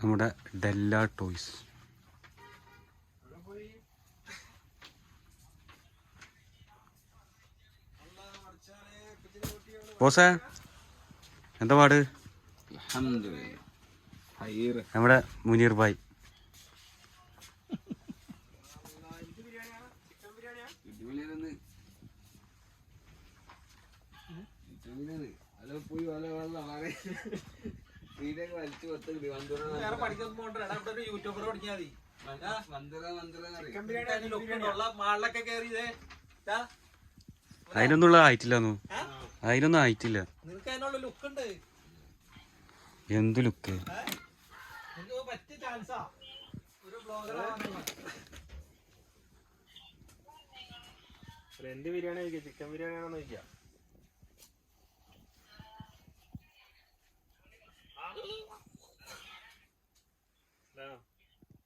നമ്മുടെ ഡെല്ല ടോയ്സ്. ബോസേ എന്താ പാട്? നമ്മുടെ മുനീർ ഭായ്. അതിനൊന്നുള്ള ആയിട്ടില്ലെന്നു. അതിനൊന്നും ആയിട്ടില്ല. എന്ത് ലുക്ക്! എന്ത് ബിരിയാണി കഴിക്കുക? ചിക്കൻ ബിരിയാണി ആണോ ചോദിക്കുക?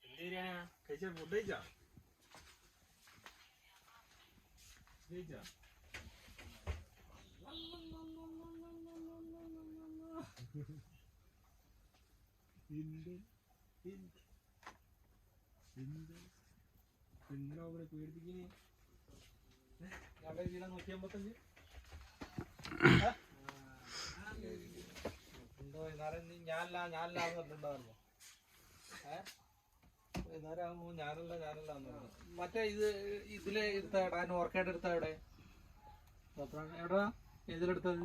എന്ത് ബിരിയാണിയാ കഴിച്ച? ഫുഡ് കഴിച്ചാ? പേടിപ്പിക്കുന്നേ 155 മറ്റേ ഇതിലെ എടുത്ത ഓർക്കായിട്ട് എടുത്ത എവിടെ? എവിടാ ഇതിലെടുത്തത്?